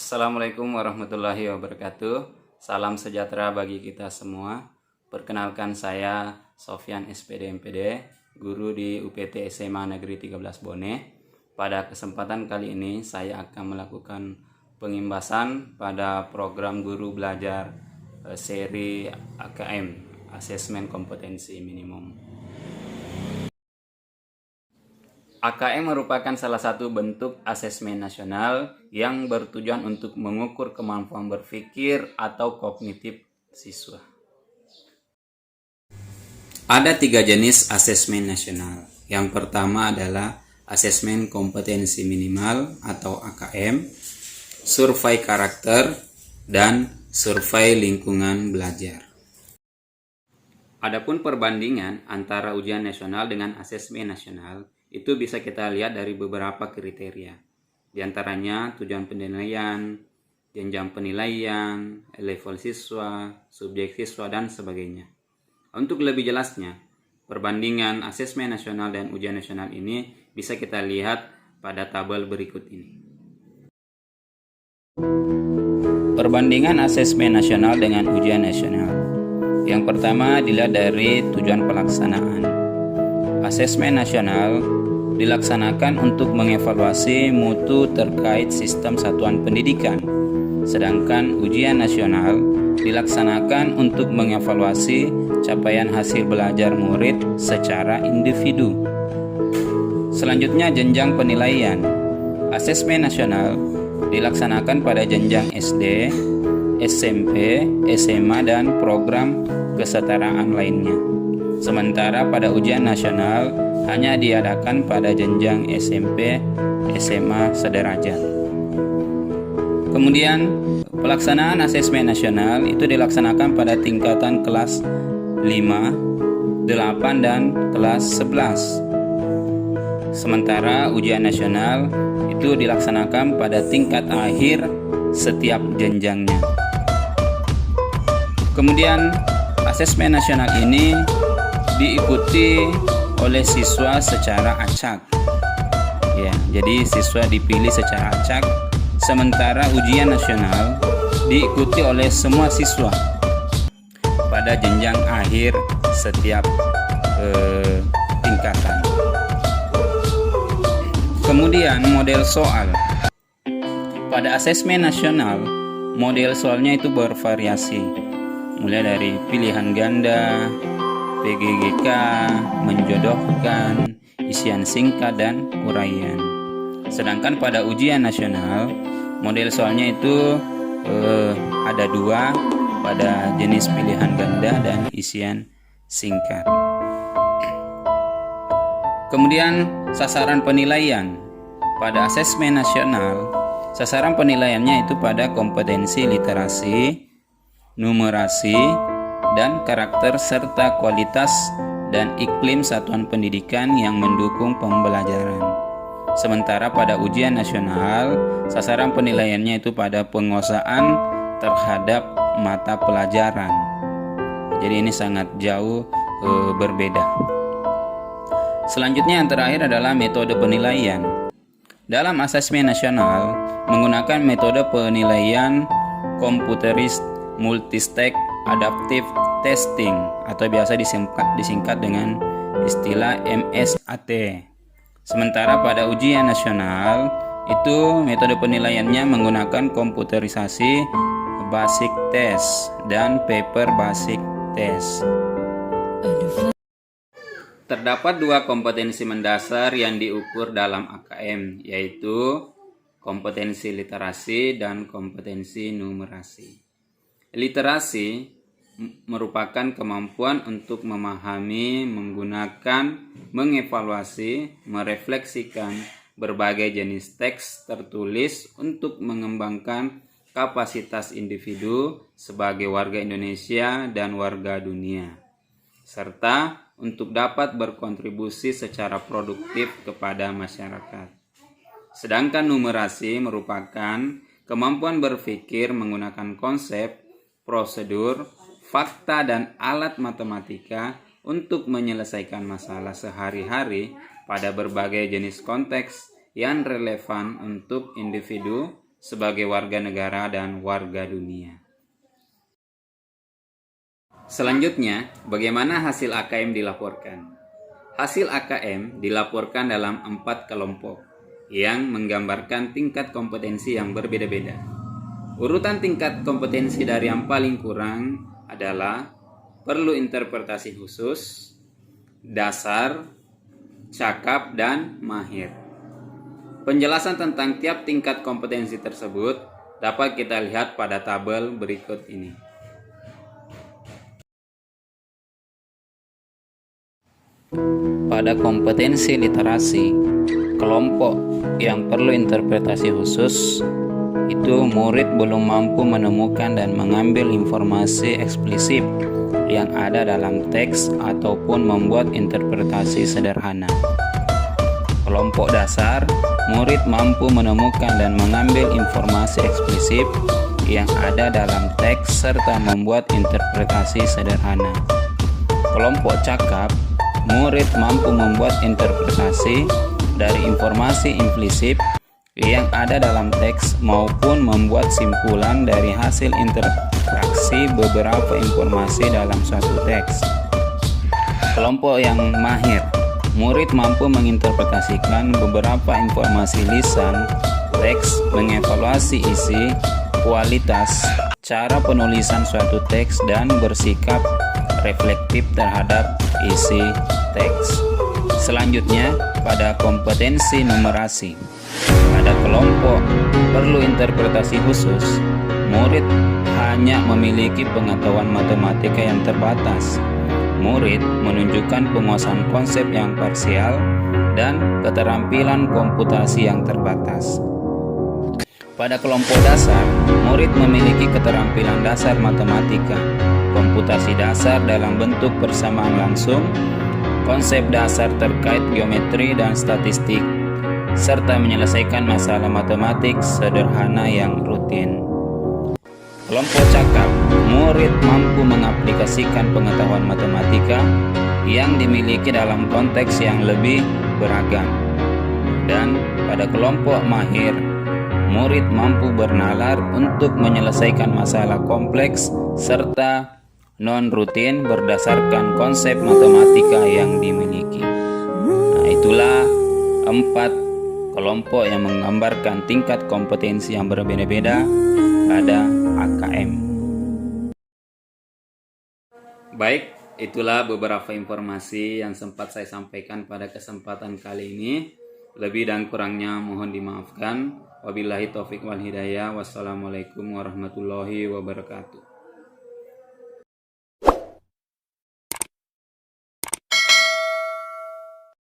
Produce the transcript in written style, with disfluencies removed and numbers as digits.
Assalamualaikum warahmatullahi wabarakatuh. Salam sejahtera bagi kita semua. Perkenalkan saya Sofyan SPD MPD, guru di UPT SMA Negeri 13 Bone. Pada kesempatan kali ini saya akan melakukan pengimbasan pada program guru belajar seri AKM, Asesmen Kompetensi Minimum. AKM merupakan salah satu bentuk asesmen nasional yang bertujuan untuk mengukur kemampuan berpikir atau kognitif siswa. Ada 3 jenis asesmen nasional. Yang pertama adalah asesmen kompetensi minimal atau AKM, survei karakter, dan survei lingkungan belajar. Adapun perbandingan antara ujian nasional dengan asesmen nasional itu bisa kita lihat dari beberapa kriteria. Di antaranya tujuan penilaian, jenjang penilaian, level siswa, subjek siswa, dan sebagainya. Untuk lebih jelasnya, perbandingan asesmen nasional dan ujian nasional ini bisa kita lihat pada tabel berikut ini. Perbandingan asesmen nasional dengan ujian nasional. Yang pertama dilihat dari tujuan pelaksanaan. Asesmen nasional dilaksanakan untuk mengevaluasi mutu terkait sistem satuan pendidikan, sedangkan ujian nasional dilaksanakan untuk mengevaluasi capaian hasil belajar murid secara individu. Selanjutnya, jenjang penilaian. Asesmen nasional dilaksanakan pada jenjang SD, SMP, SMA, dan program kesetaraan lainnya. Sementara pada ujian nasional hanya diadakan pada jenjang SMP, SMA sederajat. Kemudian pelaksanaan asesmen nasional itu dilaksanakan pada tingkatan kelas 5, 8, dan kelas 11. Sementara ujian nasional itu dilaksanakan pada tingkat akhir setiap jenjangnya. Kemudian asesmen nasional ini diikuti oleh siswa secara acak. Ya, jadi siswa dipilih secara acak, sementara ujian nasional diikuti oleh semua siswa pada jenjang akhir setiap tingkatan. Kemudian model soal. Pada asesmen nasional, model soalnya itu bervariasi, mulai dari pilihan ganda, PGGK, menjodohkan, isian singkat, dan uraian. Sedangkan pada ujian nasional, model soalnya itu ada 2 pada jenis pilihan ganda dan isian singkat. Kemudian sasaran penilaian. Pada asesmen nasional, sasaran penilaiannya itu pada kompetensi literasi, numerasi, dan karakter serta kualitas dan iklim satuan pendidikan yang mendukung pembelajaran. Sementara pada ujian nasional, sasaran penilaiannya itu pada penguasaan terhadap mata pelajaran. Jadi ini sangat jauh berbeda. Selanjutnya yang terakhir adalah metode penilaian. Dalam asesmen nasional menggunakan metode penilaian komputeris multistage adaptive testing atau biasa disingkat dengan istilah MSAT. Sementara pada ujian nasional itu metode penilaiannya menggunakan komputerisasi basic test dan paper basic test. Terdapat 2 kompetensi mendasar yang diukur dalam AKM, yaitu kompetensi literasi dan kompetensi numerasi. Literasi merupakan kemampuan untuk memahami, menggunakan, mengevaluasi, merefleksikan berbagai jenis teks tertulis untuk mengembangkan kapasitas individu sebagai warga Indonesia dan warga dunia, serta untuk dapat berkontribusi secara produktif kepada masyarakat. Sedangkan numerasi merupakan kemampuan berpikir menggunakan konsep, prosedur, fakta, dan alat matematika untuk menyelesaikan masalah sehari-hari pada berbagai jenis konteks yang relevan untuk individu sebagai warga negara dan warga dunia. Selanjutnya, bagaimana hasil AKM dilaporkan? Hasil AKM dilaporkan dalam 4 kelompok yang menggambarkan tingkat kompetensi yang berbeda-beda. Urutan tingkat kompetensi dari yang paling kurang adalah perlu interpretasi khusus, dasar, cakap, dan mahir. Penjelasan tentang tiap tingkat kompetensi tersebut dapat kita lihat pada tabel berikut ini. Pada kompetensi literasi, kelompok yang perlu interpretasi khusus itu murid belum mampu menemukan dan mengambil informasi eksplisit yang ada dalam teks ataupun membuat interpretasi sederhana. Kelompok dasar, murid mampu menemukan dan mengambil informasi eksplisit yang ada dalam teks serta membuat interpretasi sederhana. Kelompok cakap, murid mampu membuat interpretasi dari informasi implisit yang ada dalam teks maupun membuat simpulan dari hasil interaksi beberapa informasi dalam suatu teks. Kelompok yang mahir, murid mampu menginterpretasikan beberapa informasi lisan, teks, mengevaluasi isi, kualitas, cara penulisan suatu teks, dan bersikap reflektif terhadap isi teks. Selanjutnya, pada kompetensi numerasi. Pada kelompok perlu interpretasi khusus, murid hanya memiliki pengetahuan matematika yang terbatas. Murid menunjukkan penguasaan konsep yang parsial dan keterampilan komputasi yang terbatas. Pada kelompok dasar, murid memiliki keterampilan dasar matematika, komputasi dasar dalam bentuk persamaan langsung, konsep dasar terkait geometri dan statistik, serta menyelesaikan masalah matematik sederhana yang rutin. Kelompok cakap, murid mampu mengaplikasikan pengetahuan matematika yang dimiliki dalam konteks yang lebih beragam. Dan pada kelompok mahir, murid mampu bernalar untuk menyelesaikan masalah kompleks serta non-rutin berdasarkan konsep matematika yang dimiliki. Nah, itulah 4 kelompok yang menggambarkan tingkat kompetensi yang berbeda-beda pada AKM. Baik, itulah beberapa informasi yang sempat saya sampaikan pada kesempatan kali ini. Lebih dan kurangnya mohon dimaafkan. Wabillahi taufiq wal hidayah. Wassalamualaikum warahmatullahi wabarakatuh.